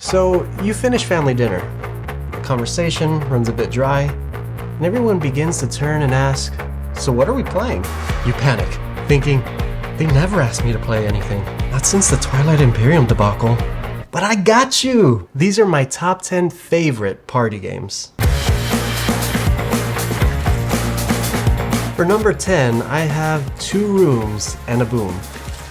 So you finish family dinner. The conversation runs a bit dry, and everyone begins to turn and ask, "So what are we playing?" You panic, thinking, they never asked me to play anything. Not since the Twilight Imperium debacle. But I got you! These are my top 10 favorite party games. For number 10, I have Two Rooms and a Boom.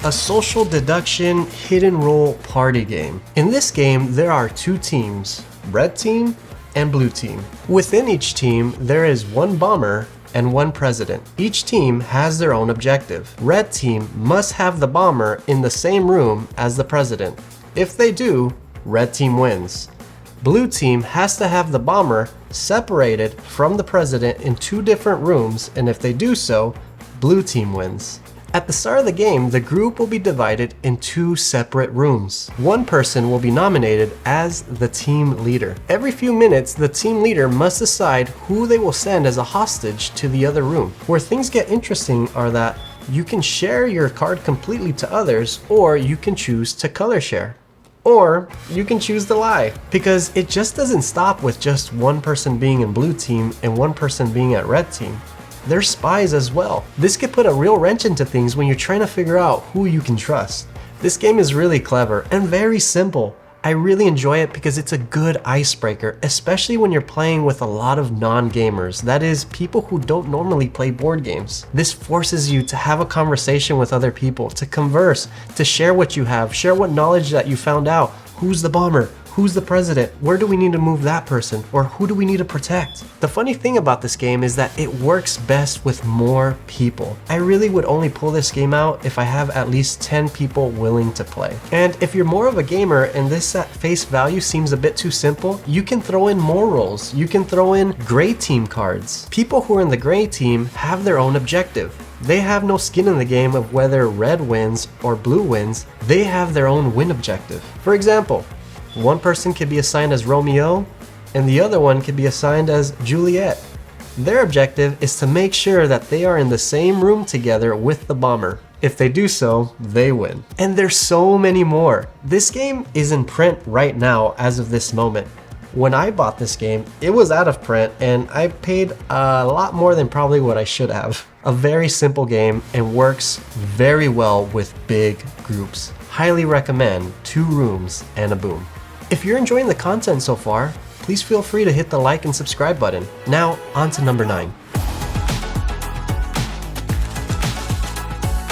A social deduction hidden role party game. In this game, there are two teams, red team and blue team. Within each team, there is one bomber and one president. Each team has their own objective. Red team must have the bomber in the same room as the president. If they do, red team wins. Blue team has to have the bomber separated from the president in two different rooms, and if they do so, blue team wins. At the start of the game, the group will be divided in two separate rooms. One person will be nominated as the team leader. Every few minutes, the team leader must decide who they will send as a hostage to the other room. Where things get interesting are that you can share your card completely to others, or you can choose to color share. Or you can choose to lie, because it just doesn't stop with just one person being in blue team and one person being at red team. They're spies as well. This could put a real wrench into things when you're trying to figure out who you can trust. This game is really clever and very simple. I really enjoy it because it's a good icebreaker, especially when you're playing with a lot of non-gamers, that is, people who don't normally play board games. This forces you to have a conversation with other people, to converse, to share what you have, share what knowledge that you found out. Who's the bomber? Who's the president? Where do we need to move that person? Or who do we need to protect? The funny thing about this game is that it works best with more people. I really would only pull this game out if I have at least 10 people willing to play. And if you're more of a gamer and this at face value seems a bit too simple, you can throw in more roles. You can throw in gray team cards. People who are in the gray team have their own objective. They have no skin in the game of whether red wins or blue wins. They have their own win objective. For example, one person could be assigned as Romeo, and the other one could be assigned as Juliet. Their objective is to make sure that they are in the same room together with the bomber. If they do so, they win. And there's so many more. This game is in print right now as of this moment. When I bought this game, it was out of print and I paid a lot more than probably what I should have. A very simple game and works very well with big groups. Highly recommend Two Rooms and a Boom. If you're enjoying the content so far, please feel free to hit the like and subscribe button. Now, on to number 9.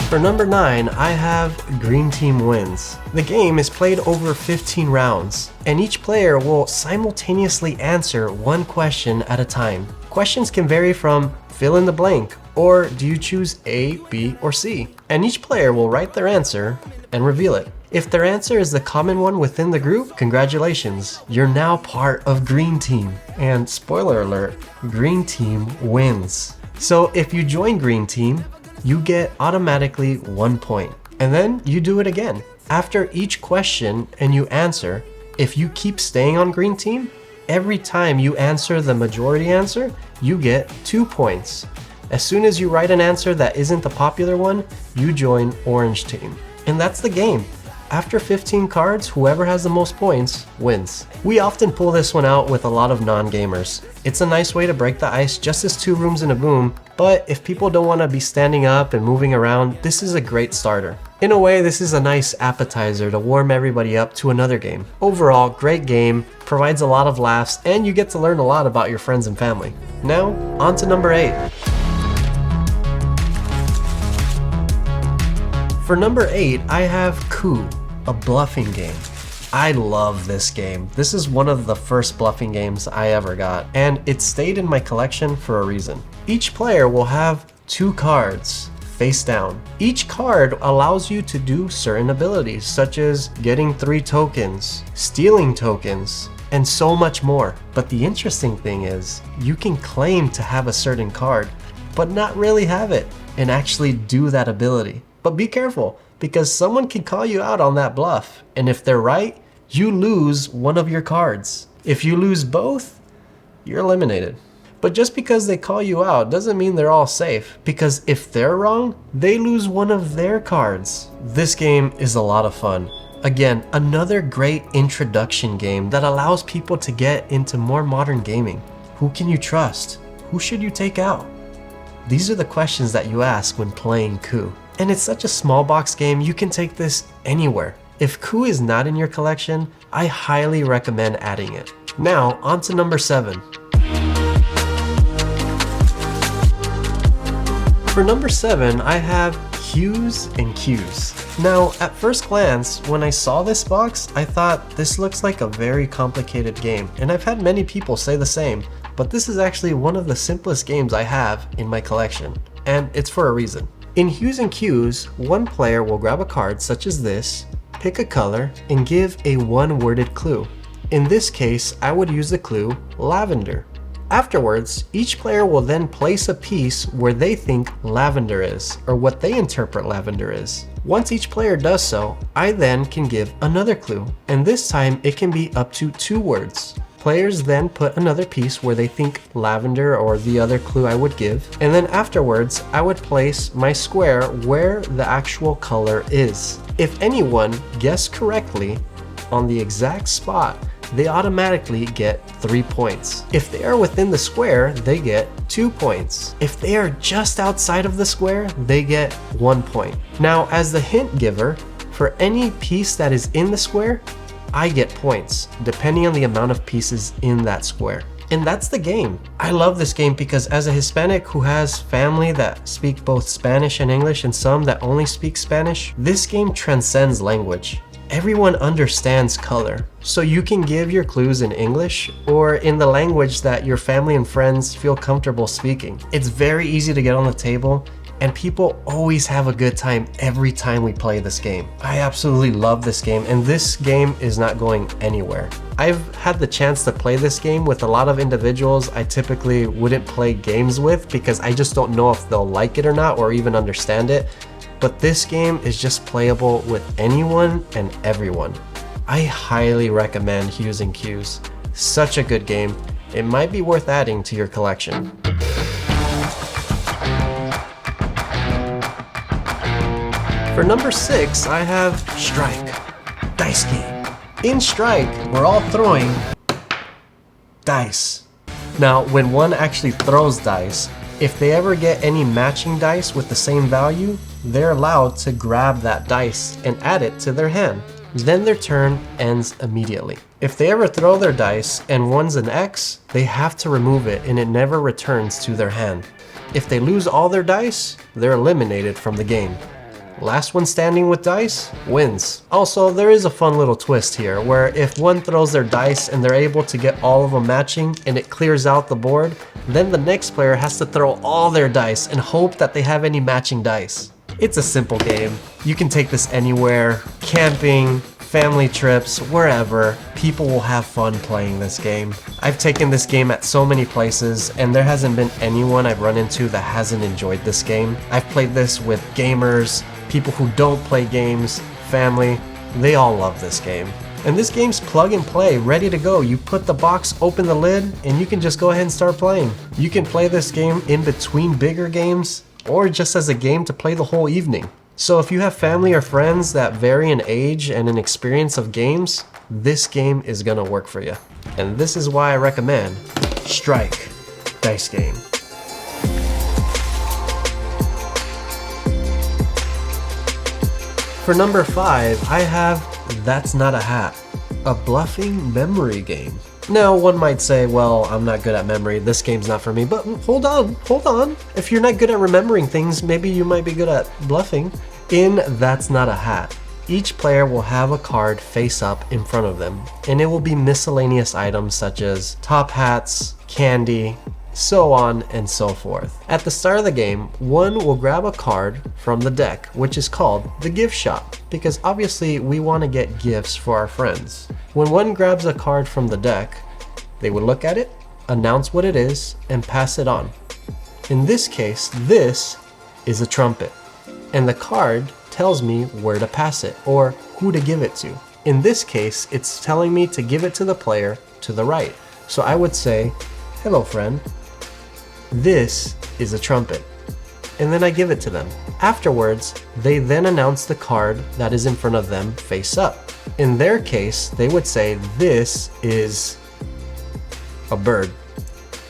For number 9, I have Green Team Wins. The game is played over 15 rounds, and each player will simultaneously answer one question at a time. Questions can vary from fill in the blank, or do you choose A, B, or C? And each player will write their answer and reveal it. If their answer is the common one within the group, congratulations, you're now part of Green Team. And spoiler alert, Green Team wins. So if you join Green Team, you get automatically 1 point. And then you do it again. After each question and you answer, if you keep staying on Green Team, every time you answer the majority answer, you get 2 points. As soon as you write an answer that isn't the popular one, you join Orange Team. And that's the game. After 15 cards, whoever has the most points wins. We often pull this one out with a lot of non-gamers. It's a nice way to break the ice, just as Two Rooms and a Boom, but if people don't want to be standing up and moving around, this is a great starter. In a way, this is a nice appetizer to warm everybody up to another game. Overall, great game, provides a lot of laughs, and you get to learn a lot about your friends and family. Now, on to number 8. For number 8, I have Coup, a bluffing game. I love this game. This is one of the first bluffing games I ever got, and it stayed in my collection for a reason. Each player will have 2 cards face down. Each card allows you to do certain abilities, such as getting 3 tokens, stealing tokens, and so much more. But the interesting thing is, you can claim to have a certain card, but not really have it, and actually do that ability. But be careful, because someone can call you out on that bluff, and if they're right, you lose one of your cards. If you lose both, you're eliminated. But just because they call you out doesn't mean they're all safe, because if they're wrong, they lose one of their cards. This game is a lot of fun. Again, another great introduction game that allows people to get into more modern gaming. Who can you trust? Who should you take out? These are the questions that you ask when playing Coup. And it's such a small box game, you can take this anywhere. If Coup is not in your collection, I highly recommend adding it. Now, on to number 7. For number 7, I have Hues and Cues. Now, at first glance, when I saw this box, I thought this looks like a very complicated game, and I've had many people say the same, but this is actually one of the simplest games I have in my collection, and it's for a reason. In Hues and Cues, one player will grab a card such as this, pick a color, and give a one-worded clue. In this case, I would use the clue lavender. Afterwards, each player will then place a piece where they think lavender is, or what they interpret lavender is. Once each player does so, I then can give another clue, and this time it can be up to 2 words. Players then put another piece where they think lavender or the other clue I would give, and then afterwards I would place my square where the actual color is. If anyone guessed correctly on the exact spot, they automatically get 3 points. If they are within the square, they get 2 points. If they are just outside of the square, they get 1 point. Now, as the hint giver, for any piece that is in the square, I get points, depending on the amount of pieces in that square. And that's the game. I love this game because as a Hispanic who has family that speak both Spanish and English and some that only speak Spanish, this game transcends language. Everyone understands color, so you can give your clues in English or in the language that your family and friends feel comfortable speaking. It's very easy to get on the table, and people always have a good time every time we play this game. I absolutely love this game, and this game is not going anywhere. I've had the chance to play this game with a lot of individuals I typically wouldn't play games with because I just don't know if they'll like it or not or even understand it. But this game is just playable with anyone and everyone. I highly recommend Hues and Cues. Such a good game. It might be worth adding to your collection. For number 6, I have Strike, dice game. In Strike, we're all throwing dice. Now, when one actually throws dice, if they ever get any matching dice with the same value, they're allowed to grab that dice and add it to their hand. Then their turn ends immediately. If they ever throw their dice and one's an X, they have to remove it and it never returns to their hand. If they lose all their dice, they're eliminated from the game. Last one standing with dice wins. Also, there is a fun little twist here where if one throws their dice and they're able to get all of them matching and it clears out the board, then the next player has to throw all their dice and hope that they have any matching dice. It's a simple game. You can take this anywhere, camping, family trips, wherever. People will have fun playing this game. I've taken this game at so many places and there hasn't been anyone I've run into that hasn't enjoyed this game. I've played this with gamers, people who don't play games, family. They all love this game. And this game's plug and play, ready to go. You put the box, open the lid, and you can just go ahead and start playing. You can play this game in between bigger games or just as a game to play the whole evening. So if you have family or friends that vary in age and in experience of games, this game is gonna work for you. And this is why I recommend Strike, dice game. For number 5, I have That's Not a Hat, a bluffing memory game. Now, one might say, well, I'm not good at memory, this game's not for me, but hold on. If you're not good at remembering things, maybe you might be good at bluffing. In That's Not a Hat, each player will have a card face up in front of them, and it will be miscellaneous items such as top hats, candy, so on and so forth. At the start of the game, one will grab a card from the deck, which is called the gift shop, because obviously we want to get gifts for our friends. When one grabs a card from the deck, they would look at it, announce what it is, and pass it on. In this case, this is a trumpet, and the card tells me where to pass it or who to give it to. In this case, it's telling me to give it to the player to the right. So I would say, "Hello, friend. This is a trumpet." And then I give it to them. Afterwards, they then announce the card that is in front of them face up. In their case, they would say this is a bird.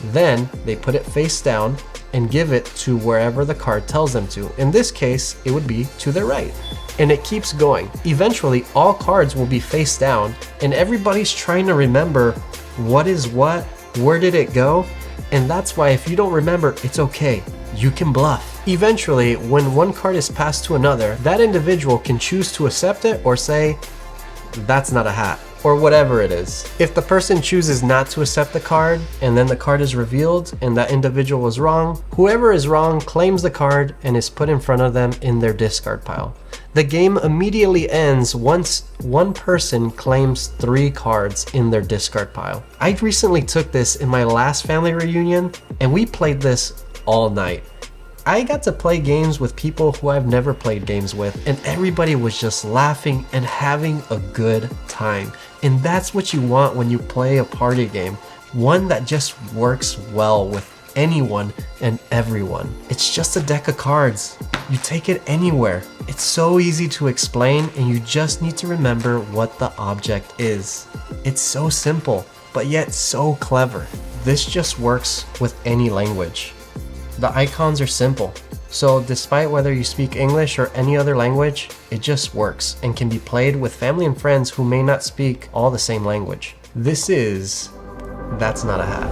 Then they put it face down and give it to wherever the card tells them to. In this case, it would be to their right. And it keeps going. Eventually, all cards will be face down and everybody's trying to remember what is what, where did it go? And that's why if you don't remember, it's okay. You can bluff. Eventually, when one card is passed to another, that individual can choose to accept it or say, that's not a hat, or whatever it is. If the person chooses not to accept the card and then the card is revealed and that individual was wrong, whoever is wrong claims the card and is put in front of them in their discard pile. The game immediately ends once one person claims 3 cards in their discard pile. I recently took this in my last family reunion and we played this all night. I got to play games with people who I've never played games with, and everybody was just laughing and having a good time. And that's what you want when you play a party game, one that just works well with anyone and everyone. It's just a deck of cards. You take it anywhere. It's so easy to explain and you just need to remember what the object is. It's so simple, but yet so clever. This just works with any language. The icons are simple, so despite whether you speak English or any other language, it just works and can be played with family and friends who may not speak all the same language. This is That's Not a Hat.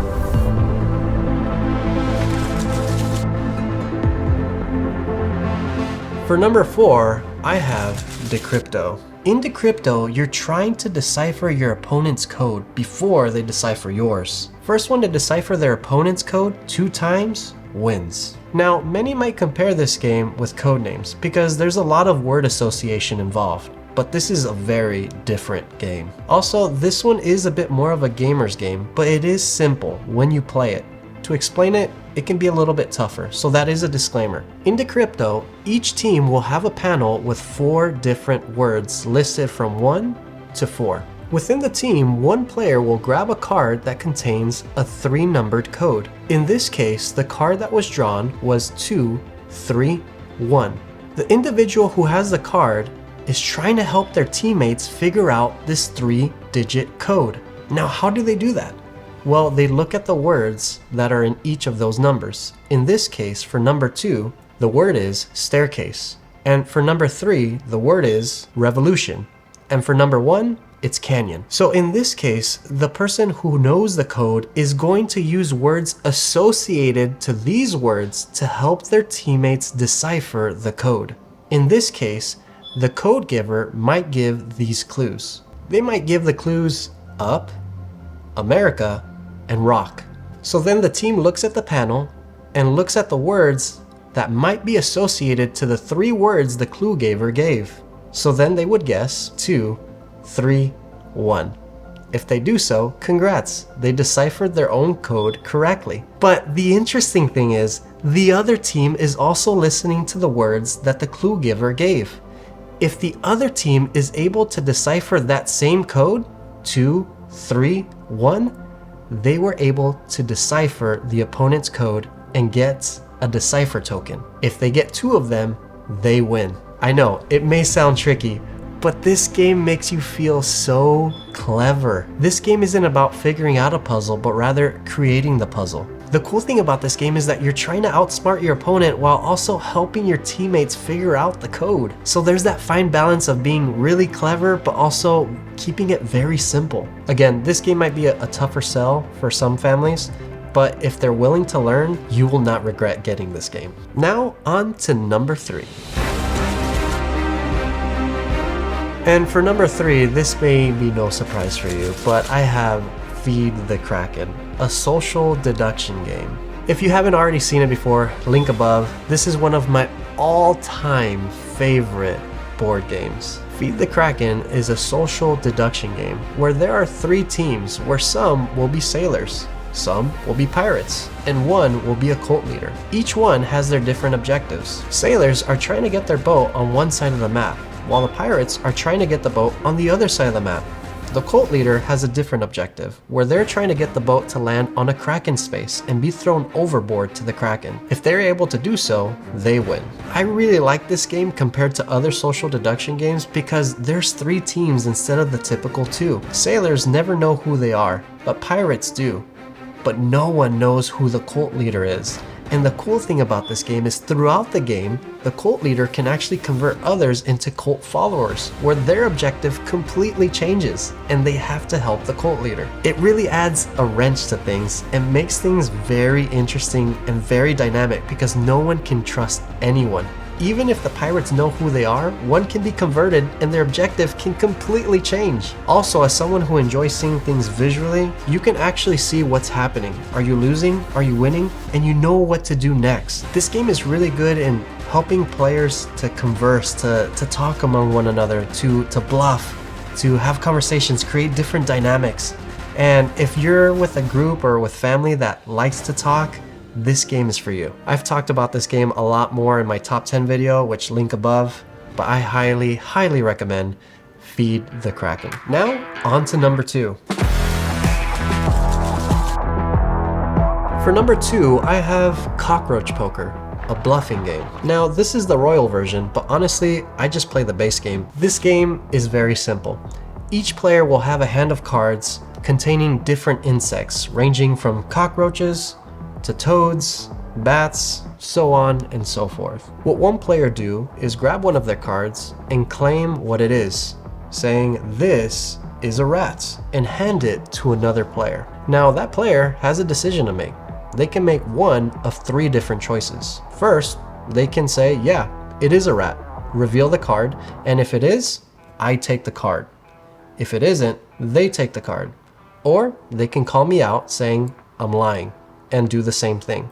For number 4, I have Decrypto. In Decrypto, you're trying to decipher your opponent's code before they decipher yours. First one to decipher their opponent's code 2 times wins. Now, many might compare this game with Codenames because there's a lot of word association involved, but this is a very different game. Also, this one is a bit more of a gamer's game, but it is simple when you play it. To explain it, it can be a little bit tougher, so that is a disclaimer. In Decrypto, each team will have a panel with 4 different words listed from 1 to 4. Within the team, one player will grab a card that contains a 3-numbered code. In this case, the card that was drawn was 2, 3, 1. The individual who has the card is trying to help their teammates figure out this 3-digit code. Now, how do they do that? Well, they look at the words that are in each of those numbers. In this case, for number 2, the word is staircase. And for number 3, the word is revolution. And for number 1, it's canyon. So in this case, the person who knows the code is going to use words associated to these words to help their teammates decipher the code. In this case, the code giver might give these clues. They might give the clues up, America, and rock. So then the team looks at the panel and looks at the words that might be associated to the 3 words the clue giver gave. So then they would guess 2, 3, 1. If they do so, congrats, they deciphered their own code correctly. But the interesting thing is, the other team is also listening to the words that the clue giver gave. If the other team is able to decipher that same code, 2, 3, 1, they were able to decipher the opponent's code and get a decipher token. If they get 2 of them, they win. I know, it may sound tricky, but this game makes you feel so clever. This game isn't about figuring out a puzzle, but rather creating the puzzle. The cool thing about this game is that you're trying to outsmart your opponent while also helping your teammates figure out the code. So there's that fine balance of being really clever, but also keeping it very simple. Again, this game might be a tougher sell for some families, but if they're willing to learn, you will not regret getting this game. Now on to number 3. And for number 3, this may be no surprise for you, but I have Feed the Kraken, a social deduction game. If you haven't already seen it before, link above. This is one of my all-time favorite board games. Feed the Kraken is a social deduction game where there are 3 teams where some will be sailors, some will be pirates, and one will be a cult leader. Each one has their different objectives. Sailors are trying to get their boat on one side of the map, while the pirates are trying to get the boat on the other side of the map. The cult leader has a different objective, where they're trying to get the boat to land on a Kraken space and be thrown overboard to the Kraken. If they're able to do so, they win. I really like this game compared to other social deduction games because there's 3 teams instead of the typical 2. Sailors never know who they are, but pirates do. But no one knows who the cult leader is. And the cool thing about this game is throughout the game, the cult leader can actually convert others into cult followers, where their objective completely changes and they have to help the cult leader. It really adds a wrench to things and makes things very interesting and very dynamic because no one can trust anyone. Even if the pirates know who they are, one can be converted and their objective can completely change. Also, as someone who enjoys seeing things visually, you can actually see what's happening. Are you losing? Are you winning? And you know what to do next. This game is really good in helping players to converse, to talk among one another, to bluff, to have conversations, create different dynamics. And if you're with a group or with family that likes to talk, this game is for you. I've talked about this game a lot more in my top 10 video, which link above, but I highly recommend Feed the Kraken. Now, on to number 2. For number 2, I have Cockroach Poker, a bluffing game. Now, this is the royal version, but honestly, I just play the base game. This game is very simple. Each player will have a hand of cards containing different insects, ranging from cockroaches to toads, bats, so on and so forth. What one player do is grab one of their cards and claim what it is, saying this is a rat, and hand it to another player. Now that player has a decision to make. They can make one of 3 different choices. First, they can say, yeah, it is a rat, reveal the card, and if it is, I take the card. If it isn't, they take the card. Or they can call me out saying I'm lying, and do the same thing.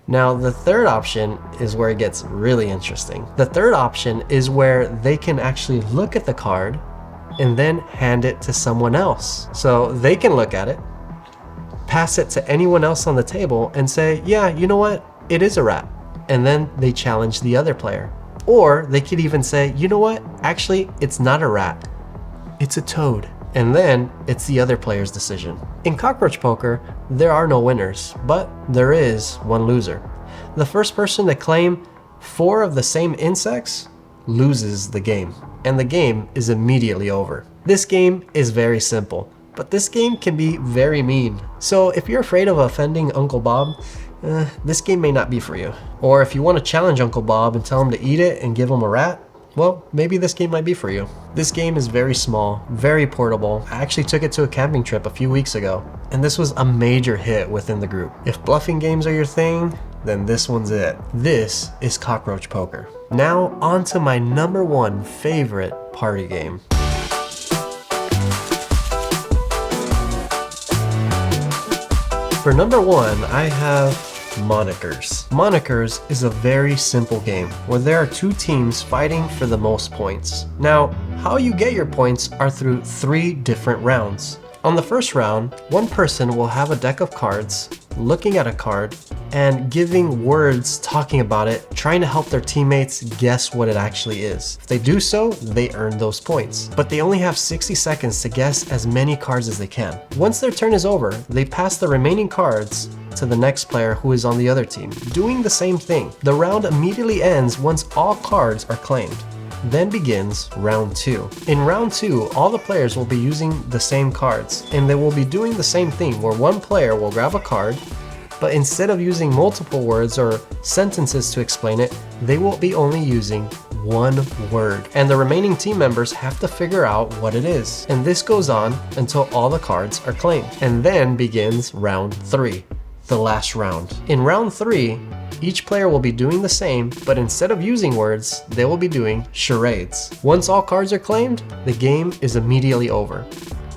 Now, the third option is where it gets really interesting. The third option is where they can actually look at the card and then hand it to someone else. So they can look at it, pass it to anyone else on the table and say, yeah, you know what? It is a rat. And then they challenge the other player. Or they could even say, you know what? Actually, it's not a rat. It's a toad. And then it's the other player's decision. In Cockroach Poker, there are no winners, but there is one loser. The first person to claim 4 of the same insects loses the game, and the game is immediately over. This game is very simple, but this game can be very mean. So if you're afraid of offending Uncle Bob, this game may not be for you. Or if you want to challenge Uncle Bob and tell him to eat it and give him a rat, well, maybe this game might be for you. This game is very small, very portable. I actually took it to a camping trip a few weeks ago, and this was a major hit within the group. If bluffing games are your thing, then this one's it. This is Cockroach Poker. Now, on to my number 1 favorite party game. For number 1, I have Monikers. Monikers is a very simple game where there are 2 teams fighting for the most points. Now, how you get your points are through 3 different rounds. On the first round, one person will have a deck of cards, looking at a card, and giving words talking about it, trying to help their teammates guess what it actually is. If they do so, they earn those points. But they only have 60 seconds to guess as many cards as they can. Once their turn is over, they pass the remaining cards to the next player who is on the other team, doing the same thing. The round immediately ends once all cards are claimed. Then begins round 2. In round 2, all the players will be using the same cards, and they will be doing the same thing where one player will grab a card, but instead of using multiple words or sentences to explain it, they will be only using one word. And the remaining team members have to figure out what it is. And this goes on until all the cards are claimed. And then begins round 3, the last round. In round 3, each player will be doing the same, but instead of using words, they will be doing charades. Once all cards are claimed, the game is immediately over.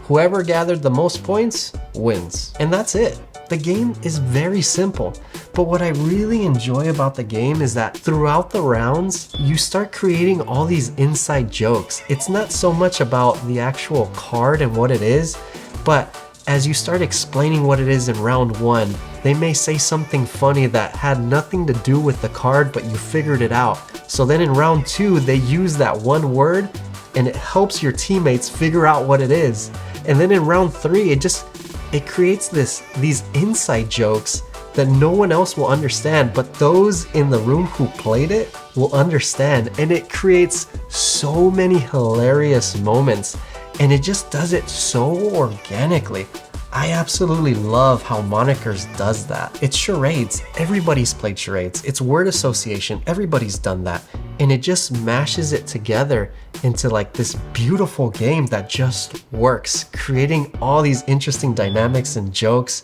Whoever gathered the most points wins. And that's it. The game is very simple, but what I really enjoy about the game is that throughout the rounds, you start creating all these inside jokes. It's not so much about the actual card and what it is, but as you start explaining what it is in round 1, they may say something funny that had nothing to do with the card, but you figured it out. So then in round 2, they use that one word and it helps your teammates figure out what it is. And then in round 3, it creates these inside jokes that no one else will understand, but those in the room who played it will understand. And it creates so many hilarious moments, and it just does it so organically. I absolutely love how Monikers does that. It's charades. Everybody's played charades. It's word association. Everybody's done that. And it just mashes it together into like this beautiful game that just works, creating all these interesting dynamics and jokes.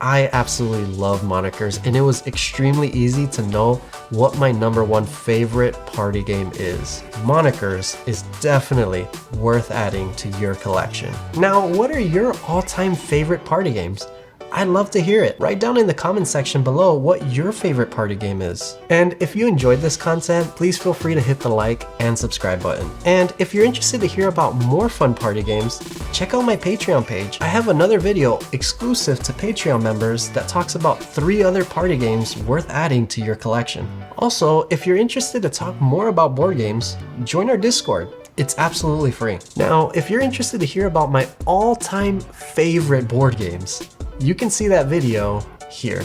I absolutely love Monikers, and it was extremely easy to know what my #1 favorite party game is. Monikers is definitely worth adding to your collection. Now, what are your all-time favorite party games? I'd love to hear it. Write down in the comment section below what your favorite party game is. And if you enjoyed this content, please feel free to hit the like and subscribe button. And if you're interested to hear about more fun party games, check out my Patreon page. I have another video exclusive to Patreon members that talks about 3 other party games worth adding to your collection. Also, if you're interested to talk more about board games, join our Discord. It's absolutely free. Now, if you're interested to hear about my all-time favorite board games, you can see that video here.